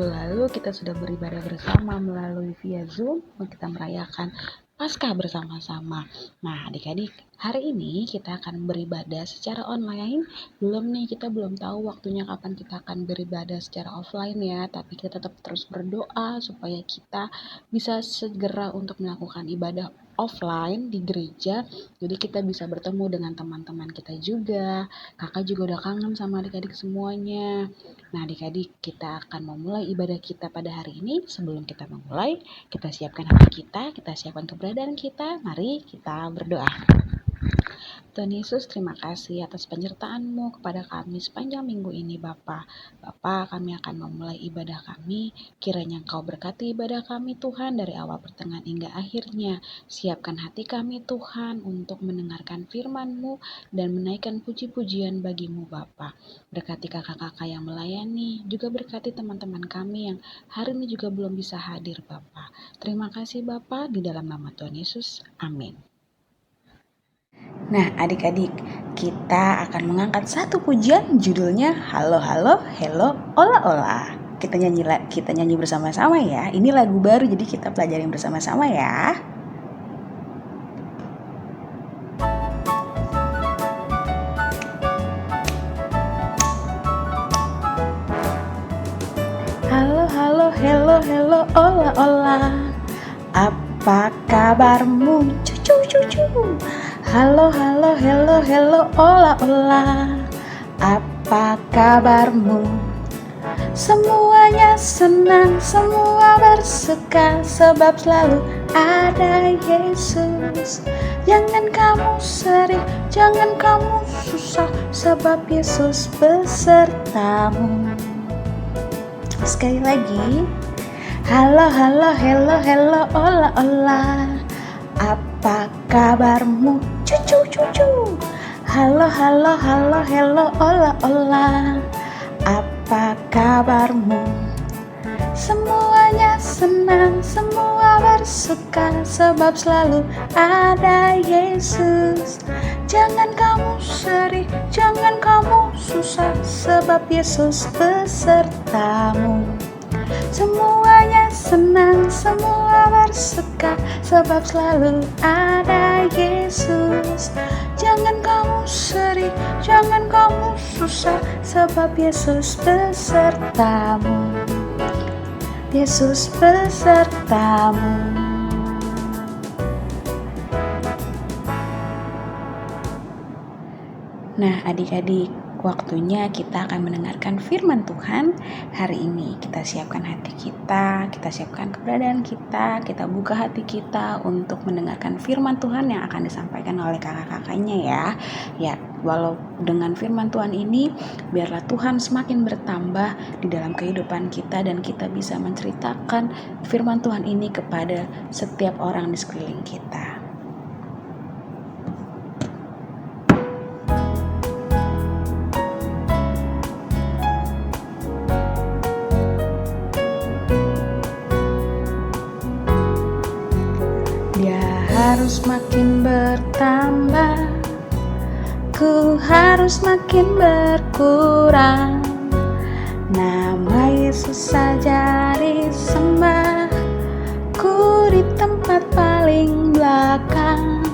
minggu lalu kita sudah beribadah bersama melalui via Zoom, kita merayakan Paskah bersama-sama. Nah, adik-adik, hari ini kita akan beribadah secara online. Kita belum tahu waktunya kapan kita akan beribadah secara offline ya, tapi kita tetap terus berdoa supaya kita bisa segera untuk melakukan ibadah offline di gereja. Jadi kita bisa bertemu dengan teman-teman kita juga. Kakak juga udah kangen sama adik-adik semuanya. Nah, adik-adik, kita akan memulai ibadah kita pada hari ini. Sebelum kita memulai, kita siapkan hati kita siapkan keberadaan kita. Mari kita berdoa. Tuhan Yesus, terima kasih atas penyertaan-Mu kepada kami sepanjang minggu ini, Bapa. Bapa, kami akan memulai ibadah kami. Kiranya Engkau berkati ibadah kami, Tuhan, dari awal pertengahan hingga akhirnya. Siapkan hati kami, Tuhan, untuk mendengarkan firman-Mu dan menaikkan puji-pujian bagi-Mu, Bapa. Berkati kakak-kakak yang melayani, juga berkati teman-teman kami yang hari ini juga belum bisa hadir, Bapa. Terima kasih, Bapa, di dalam nama Tuhan Yesus. Amin. Nah, adik-adik, kita akan mengangkat satu pujian judulnya Halo Halo Hello Ola Ola. Kita nyanyi bersama-sama ya. Ini lagu baru jadi kita pelajarin bersama-sama ya. Halo halo hello hello ola ola. Apa kabarmu cucu-cucu? Halo halo hello hello ola ola. Apa kabarmu? Semuanya senang, semua bersuka sebab selalu ada Yesus. Jangan kamu sedih, jangan kamu susah sebab Yesus besertamu. Sekali lagi. Halo halo hello hello ola ola. Apa kabarmu cucu-cucu? Halo halo halo hello ola ola. Apa kabarmu? Semuanya senang, semua bersuka sebab selalu ada Yesus. Jangan kamu sedih, jangan kamu susah sebab Yesus besertamu. Semuanya senang, semua bersuka sebab selalu ada Yesus. Jangan kamu sedih, jangan kamu susah sebab Yesus besertamu. Yesus besertamu. Nah, adik-adik, waktunya kita akan mendengarkan firman Tuhan hari ini. Kita siapkan hati kita siapkan keberadaan kita buka hati kita untuk mendengarkan firman Tuhan yang akan disampaikan oleh kakak-kakaknya ya. Ya, walau dengan firman Tuhan ini, biarlah Tuhan semakin bertambah di dalam kehidupan kita dan kita bisa menceritakan firman Tuhan ini kepada setiap orang di sekeliling kita. Harus makin bertambah, ku harus makin berkurang. Nama Yesus saja disembah, ku di tempat paling belakang.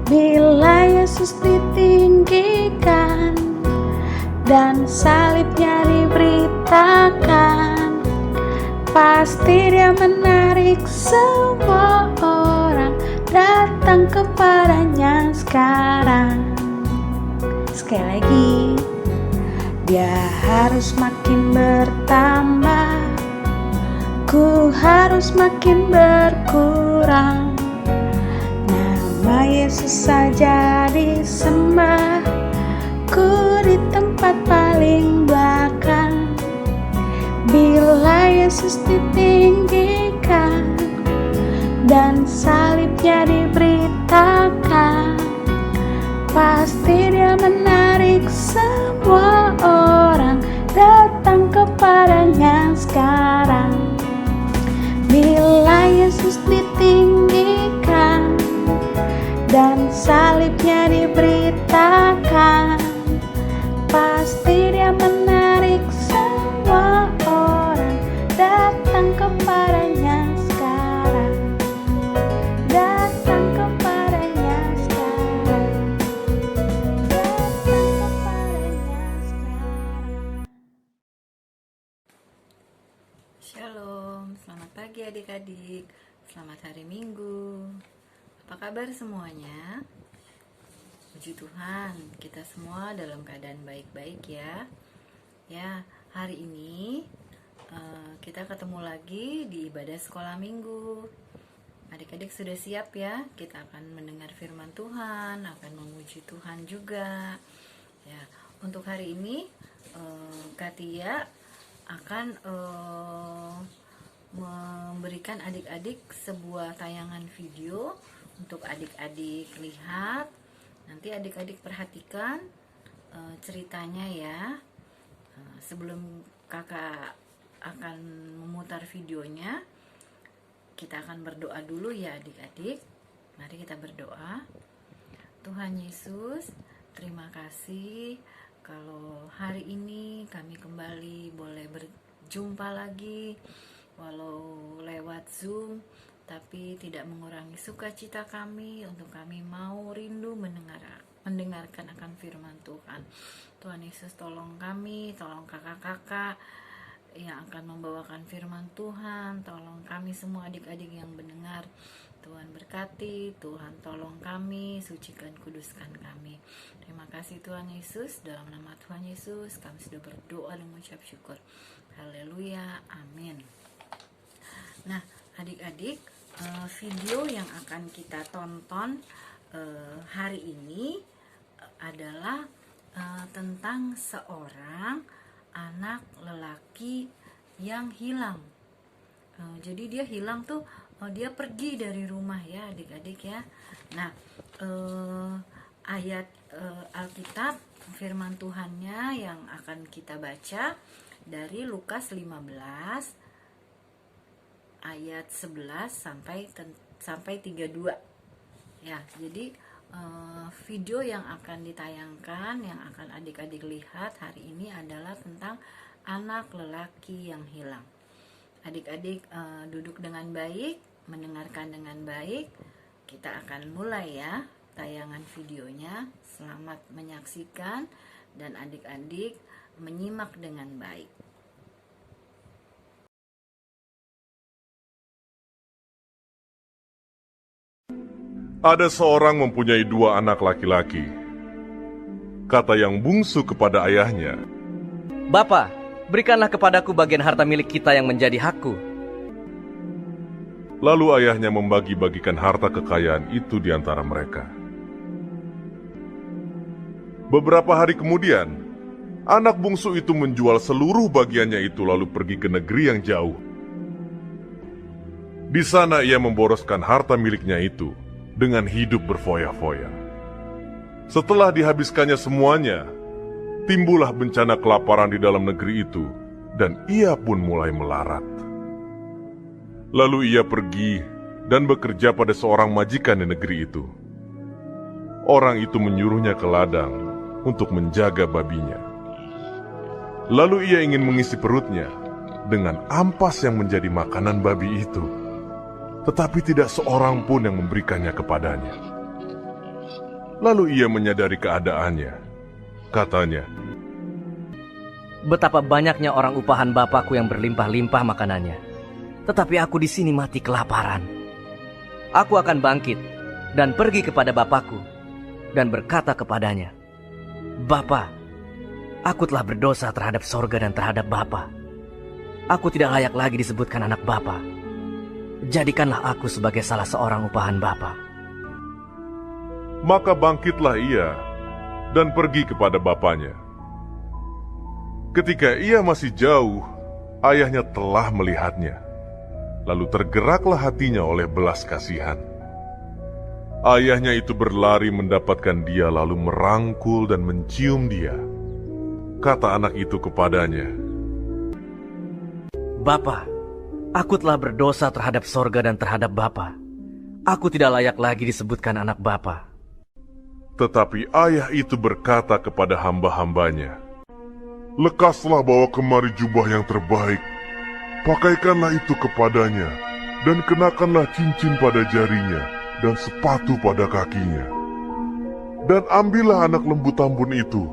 Bila Yesus ditinggikan dan salibnya diberitakan, pasti Dia menarik semua orang datang kepadanya sekarang. Sekali lagi, Dia harus makin bertambah, ku harus makin berkurang. Nama Yesus saja disembah, ku di tempat paling belakang. Bila Yesus ditinggikan dan salibnya diberitakan, pasti Dia menarik semua orang datang kepadanya sekarang. Bila Yesus ditinggikan dan salibnya diberitakan, pasti Dia menarik semua orang Selamat hari Minggu. Apa kabar semuanya? Puji Tuhan, kita semua dalam keadaan baik-baik ya. Ya, hari ini kita ketemu lagi di ibadah sekolah minggu. Adik-adik sudah siap ya? Kita akan mendengar firman Tuhan, akan memuji Tuhan juga. Ya, untuk hari ini Katia akan memberikan adik-adik sebuah tayangan video untuk adik-adik lihat. Nanti adik-adik perhatikan ceritanya ya. Sebelum kakak akan memutar videonya, kita akan berdoa dulu ya adik-adik. Mari kita berdoa. Tuhan Yesus, terima kasih kalau hari ini kami kembali boleh berjumpa lagi, walau lewat Zoom, tapi tidak mengurangi sukacita kami untuk kami mau rindu mendengarkan akan firman Tuhan. Tuhan Yesus, tolong kami, tolong kakak-kakak yang akan membawakan firman Tuhan, tolong kami semua adik-adik yang mendengar. Tuhan berkati, Tuhan tolong kami, sucikan, kuduskan kami. Terima kasih Tuhan Yesus, dalam nama Tuhan Yesus kami sudah berdoa dan mengucap syukur. Haleluya, amin. Nah, adik-adik, video yang akan kita tonton hari ini adalah tentang seorang anak lelaki yang hilang. Jadi dia hilang tuh, dia pergi dari rumah ya adik-adik ya. Nah, ayat Alkitab firman Tuhannya yang akan kita baca dari Lukas 15 ayat 11 sampai 32 ya. Jadi video yang akan ditayangkan, yang akan adik-adik lihat hari ini adalah tentang anak lelaki yang hilang. Adik-adik duduk dengan baik, mendengarkan dengan baik. Kita akan mulai ya tayangan videonya. Selamat menyaksikan dan adik-adik menyimak dengan baik. Ada seorang mempunyai 2 anak laki-laki. Kata yang bungsu kepada ayahnya, "Bapa, berikanlah kepadaku bagian harta milik kita yang menjadi hakku." Lalu ayahnya membagi-bagikan harta kekayaan itu di antara mereka. Beberapa hari kemudian, anak bungsu itu menjual seluruh bagiannya itu lalu pergi ke negeri yang jauh. Di sana ia memboroskan harta miliknya itu dengan hidup berfoya-foya. Setelah dihabiskannya semuanya, timbullah bencana kelaparan di dalam negeri itu, dan ia pun mulai melarat. Lalu ia pergi dan bekerja pada seorang majikan di negeri itu. Orang itu menyuruhnya ke ladang untuk menjaga babinya. Lalu ia ingin mengisi perutnya dengan ampas yang menjadi makanan babi itu, tetapi tidak seorang pun yang memberikannya kepadanya. Lalu ia menyadari keadaannya. Katanya, "Betapa banyaknya orang upahan bapakku yang berlimpah-limpah makanannya, tetapi aku di sini mati kelaparan. Aku akan bangkit dan pergi kepada bapakku dan berkata kepadanya, 'Bapa, aku telah berdosa terhadap sorga dan terhadap Bapa. Aku tidak layak lagi disebutkan anak Bapa. Jadikanlah aku sebagai salah seorang upahan Bapa.' Maka bangkitlah ia dan pergi kepada bapaknya. Ketika ia masih jauh, ayahnya telah melihatnya. Lalu tergeraklah hatinya oleh belas kasihan. Ayahnya itu berlari mendapatkan dia lalu merangkul dan mencium dia. Kata anak itu kepadanya, 'Bapa, aku telah berdosa terhadap sorga dan terhadap Bapa. Aku tidak layak lagi disebutkan anak Bapa.' Tetapi ayah itu berkata kepada hamba-hambanya, 'Lekaslah bawa kemari jubah yang terbaik, pakaikanlah itu kepadanya, dan kenakanlah cincin pada jarinya, dan sepatu pada kakinya. Dan ambillah anak lembu tambun itu,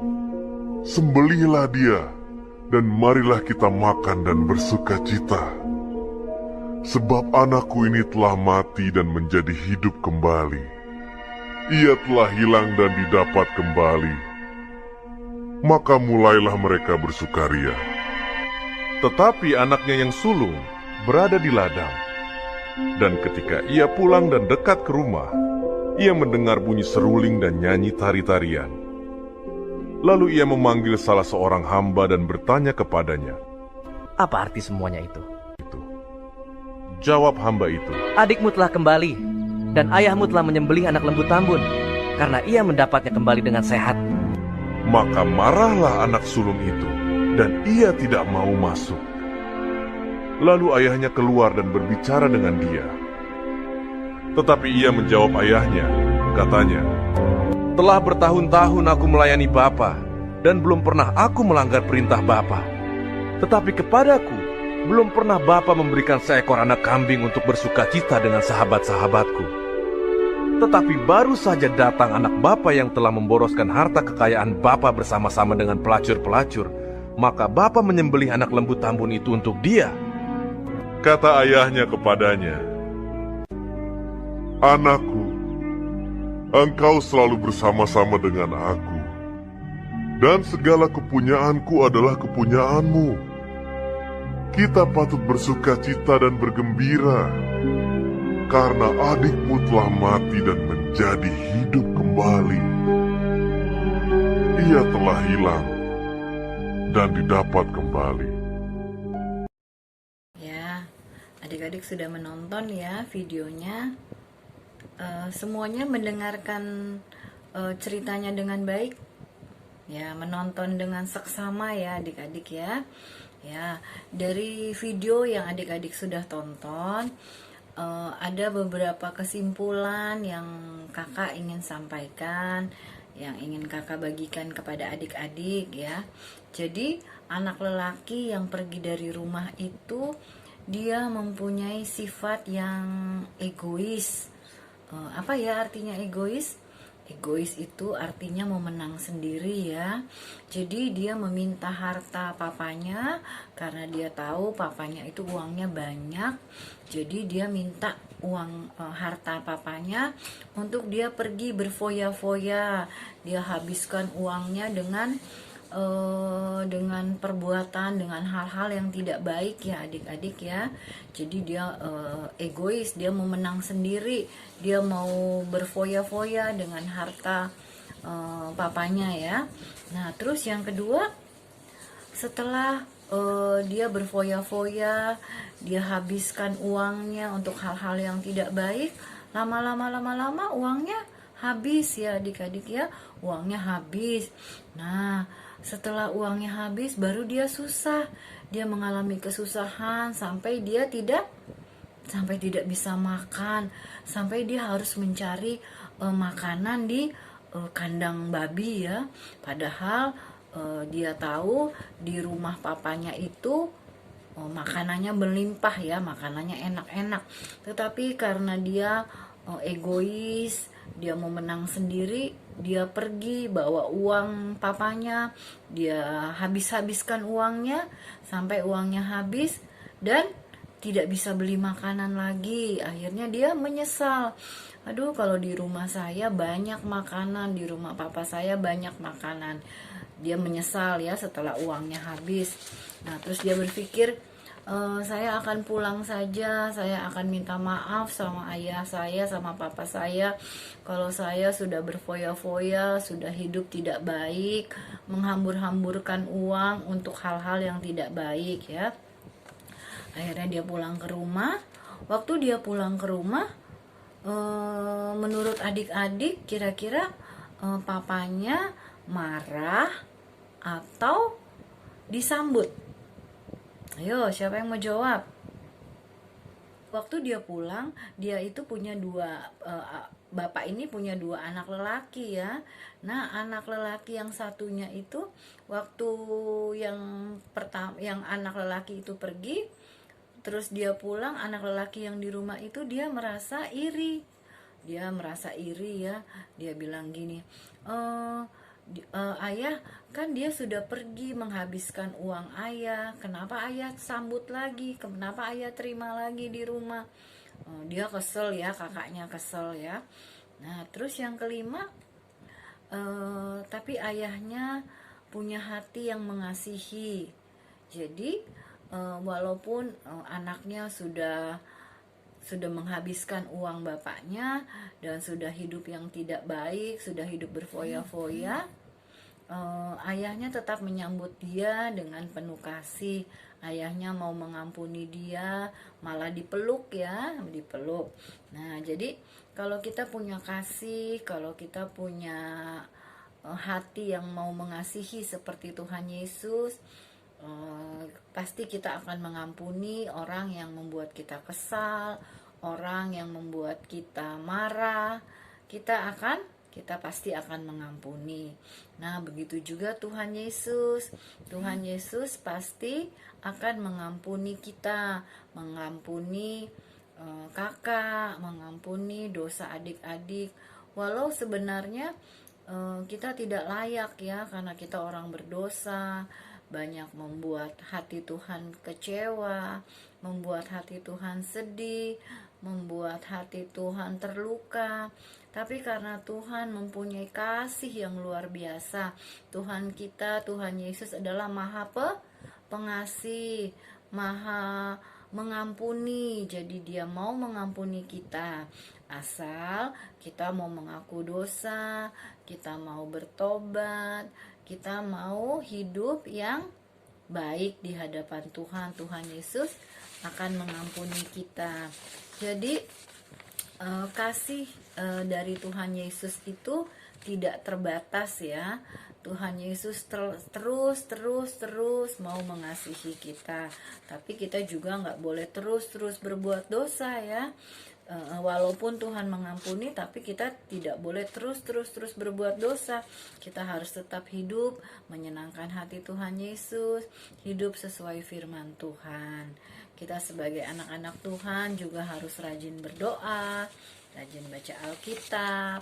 sembelihlah dia, dan marilah kita makan dan bersuka cita. sebab anakku ini telah mati dan menjadi hidup kembali. Ia telah hilang dan didapat kembali. Maka mulailah mereka bersukaria. Tetapi anaknya yang sulung berada di ladang. Dan ketika ia pulang dan dekat ke rumah, ia mendengar bunyi seruling dan nyanyi tari-tarian. Lalu ia memanggil salah seorang hamba dan bertanya kepadanya, Apa arti semuanya itu? Jawab hamba itu, Adikmu telah kembali, dan ayahmu telah menyembelih anak lembu tambun, karena ia mendapatnya kembali dengan sehat. maka marahlah anak sulung itu, dan ia tidak mau masuk. Lalu ayahnya keluar dan berbicara dengan dia. Tetapi ia menjawab ayahnya, katanya, Telah bertahun-tahun aku melayani Bapa, dan belum pernah aku melanggar perintah Bapa. Tetapi kepadaku, belum pernah Bapa memberikan seekor anak kambing untuk bersukacita dengan sahabat-sahabatku. Tetapi baru saja datang anak Bapa yang telah memboroskan harta kekayaan Bapa bersama-sama dengan pelacur-pelacur, maka Bapa menyembelih anak lembu tambun itu untuk dia. Kata ayahnya kepadanya, Anakku, engkau selalu bersama-sama dengan aku, dan segala kepunyaanku adalah kepunyaanmu. Kita patut bersukacita dan bergembira, karena adikmu telah mati dan menjadi hidup kembali. Ia telah hilang dan didapat kembali. Ya, adik-adik sudah menonton ya videonya. Semuanya mendengarkan ceritanya dengan baik. Ya, menonton dengan seksama ya adik-adik ya. Ya, dari video yang adik-adik sudah tonton, ada beberapa kesimpulan yang kakak ingin sampaikan, yang ingin kakak bagikan kepada adik-adik ya. Jadi anak lelaki yang pergi dari rumah itu dia mempunyai sifat yang egois. Apa ya artinya egois? Egois itu artinya memenang sendiri ya. Jadi dia meminta harta papanya karena dia tahu papanya itu uangnya banyak. Jadi dia minta uang harta papanya untuk dia pergi berfoya-foya. Dia habiskan uangnya dengan perbuatan, dengan hal-hal yang tidak baik ya adik-adik ya. Jadi dia egois, dia mau menang sendiri, dia mau berfoya-foya dengan harta papanya ya. Nah terus yang kedua, setelah dia berfoya-foya, dia habiskan uangnya untuk hal-hal yang tidak baik, lama-lama uangnya habis ya adik-adik ya, uangnya habis. Nah setelah uangnya habis baru dia susah, dia mengalami kesusahan sampai dia tidak bisa makan, sampai dia harus mencari makanan di kandang babi ya. Padahal dia tahu di rumah papanya itu makanannya berlimpah ya, makanannya enak-enak. Tetapi karena dia egois, dia mau menang sendiri, dia pergi bawa uang papanya, dia habiskan uangnya sampai uangnya habis dan tidak bisa beli makanan lagi. Akhirnya dia menyesal. Aduh, kalau di rumah saya banyak makanan, di rumah papa saya banyak makanan. Dia menyesal ya setelah uangnya habis. Nah, terus dia berpikir, saya akan pulang saja, saya akan minta maaf sama ayah saya, sama papa saya, kalau saya sudah berfoya-foya, sudah hidup tidak baik, menghambur-hamburkan uang untuk hal-hal yang tidak baik ya. Akhirnya dia pulang ke rumah. Waktu dia pulang ke rumah, menurut adik-adik kira-kira papanya marah atau disambut? Ayo, siapa yang mau jawab? Waktu dia pulang, dia itu punya bapak ini punya dua anak lelaki ya. Nah, anak lelaki yang satunya itu waktu yang anak lelaki itu pergi, terus dia pulang, anak lelaki yang di rumah itu dia merasa iri. Dia merasa iri ya. Dia bilang gini, Ayah kan dia sudah pergi menghabiskan uang ayah, kenapa ayah sambut lagi, kenapa ayah terima lagi di rumah. Dia kesel ya, kakaknya kesel ya. Nah terus yang kelima, tapi ayahnya punya hati yang mengasihi. Jadi walaupun anaknya sudah menghabiskan uang bapaknya dan sudah hidup yang tidak baik, sudah hidup berfoya-foya, ayahnya tetap menyambut dia dengan penuh kasih. Ayahnya mau mengampuni dia, malah dipeluk ya, dipeluk. Nah jadi kalau kita punya kasih, kalau kita punya hati yang mau mengasihi seperti Tuhan Yesus, pasti kita akan mengampuni orang yang membuat kita kesal, orang yang membuat kita marah. Kita pasti akan mengampuni. Nah begitu juga Tuhan Yesus. Tuhan Yesus pasti akan mengampuni kita, mengampuni kakak, mengampuni dosa adik-adik. Walau sebenarnya kita tidak layak ya, karena kita orang berdosa, banyak membuat hati Tuhan kecewa, membuat hati Tuhan sedih, membuat hati Tuhan terluka. Tapi karena Tuhan mempunyai kasih yang luar biasa, Tuhan kita, Tuhan Yesus adalah Maha Pengasih, Maha mengampuni. Jadi dia mau mengampuni kita, asal kita mau mengaku dosa, kita mau bertobat, kita mau hidup yang baik di hadapan Tuhan. Tuhan Yesus akan mengampuni kita. Jadi kasih dari Tuhan Yesus itu tidak terbatas ya. Tuhan Yesus terus mau mengasihi kita. Tapi kita juga nggak boleh terus berbuat dosa ya. Walaupun Tuhan mengampuni, tapi kita tidak boleh terus berbuat dosa. Kita harus tetap hidup menyenangkan hati Tuhan Yesus, hidup sesuai firman Tuhan. Kita sebagai anak-anak Tuhan juga harus rajin berdoa, rajin baca Alkitab.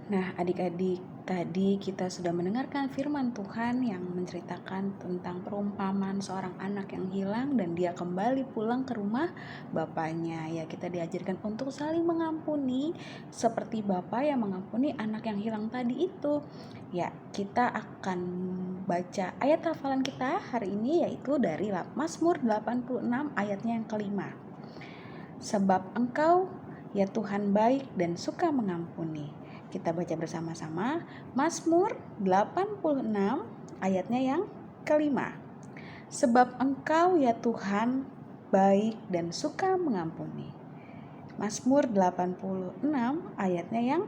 Nah, adik-adik, tadi kita sudah mendengarkan firman Tuhan yang menceritakan tentang perumpamaan seorang anak yang hilang dan dia kembali pulang ke rumah bapaknya. Ya, kita diajarkan untuk saling mengampuni seperti bapak yang mengampuni anak yang hilang tadi itu. Ya, kita akan baca ayat hafalan kita hari ini yaitu dari Mazmur 86 ayatnya yang kelima. Sebab Engkau, ya Tuhan, baik dan suka mengampuni. Kita baca bersama-sama Mazmur 86 ayatnya yang kelima. Sebab Engkau, ya Tuhan, baik dan suka mengampuni. Mazmur 86 ayatnya yang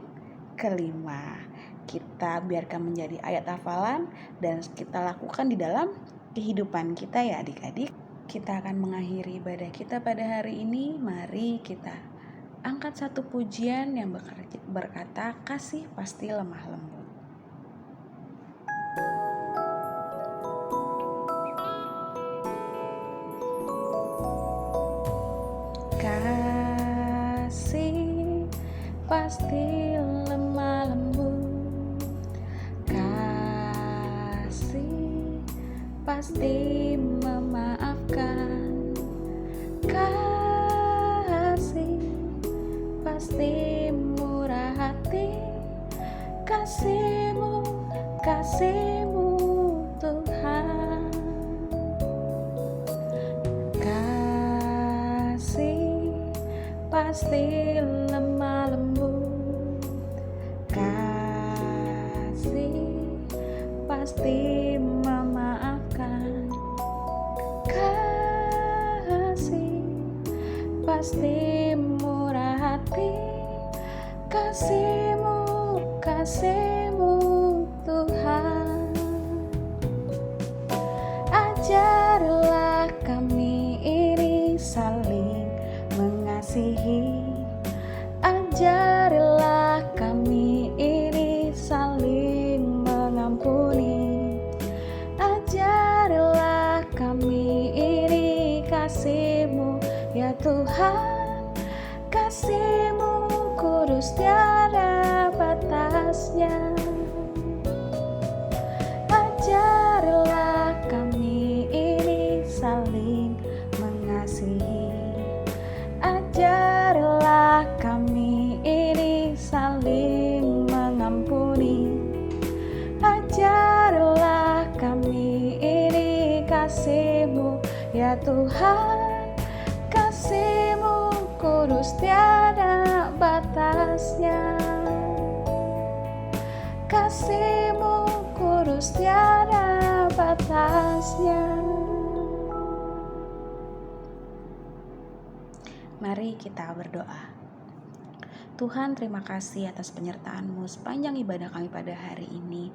kelima. Kita biarkan menjadi ayat hafalan dan kita lakukan di dalam kehidupan kita ya adik-adik. Kita akan mengakhiri ibadah kita pada hari ini. Mari kita angkat satu pujian yang berkata, kasih pasti lemah lembut. Kasih pasti lemah lembut, kasih pasti memaafkan, kasih pasti murah hati, kasih-Mu Tuhan. Kasih pasti lemah lembut, kasih pasti memaafkan, kasih pasti murah hati, kasih-Mu Tuhan. Ajarlah kami ini saling mengasihi, ajarlah kami ini saling mengampuni, ajarlah kami ini kasih-Mu ya Tuhan, kasih-Mu kudus tiada batasnya. Tuhan, kasih-Mu kudus tiada batasnya. Kasih-Mu kudus tiada batasnya. Mari kita berdoa. Tuhan, terima kasih atas penyertaan-Mu sepanjang ibadah kami pada hari ini.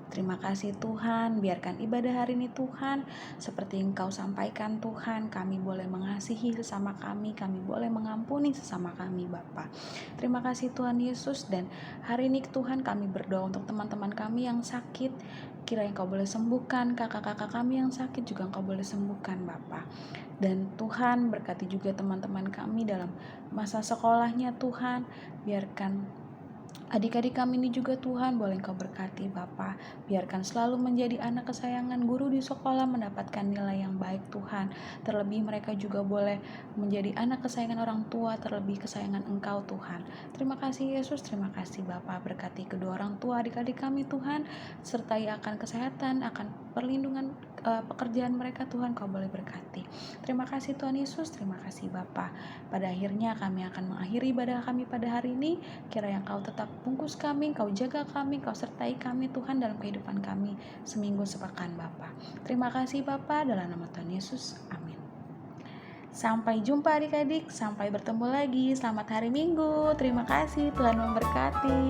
Terima kasih Tuhan, biarkan ibadah hari ini Tuhan, seperti Engkau sampaikan Tuhan, kami boleh mengasihi sesama kami boleh mengampuni sesama kami Bapa. Terima kasih Tuhan Yesus, dan hari ini Tuhan kami berdoa untuk teman-teman kami yang sakit, kiranya Engkau boleh sembuhkan, kakak-kakak kami yang sakit juga Engkau boleh sembuhkan Bapa. Dan Tuhan berkati juga teman-teman kami dalam masa sekolahnya Tuhan, biarkan adik-adik kami ini juga Tuhan boleh Engkau berkati Bapa. Biarkan selalu menjadi anak kesayangan guru di sekolah, mendapatkan nilai yang baik Tuhan. Terlebih mereka juga boleh menjadi anak kesayangan orang tua, terlebih kesayangan Engkau Tuhan. Terima kasih Yesus, terima kasih Bapa. Berkati kedua orang tua adik-adik kami Tuhan, sertai akan kesehatan, akan perlindungan pekerjaan mereka Tuhan, Kau boleh berkati. Terima kasih Tuhan Yesus, terima kasih Bapa. Pada akhirnya kami akan mengakhiri ibadah kami pada hari ini. Kiranya Kau tetap bungkus kami, Kau jaga kami, Kau sertai kami Tuhan dalam kehidupan kami seminggu sepekan Bapa. Terima kasih Bapa, dalam nama Tuhan Yesus, amin. Sampai jumpa adik-adik, sampai bertemu lagi. Selamat hari Minggu, terima kasih, Tuhan memberkati.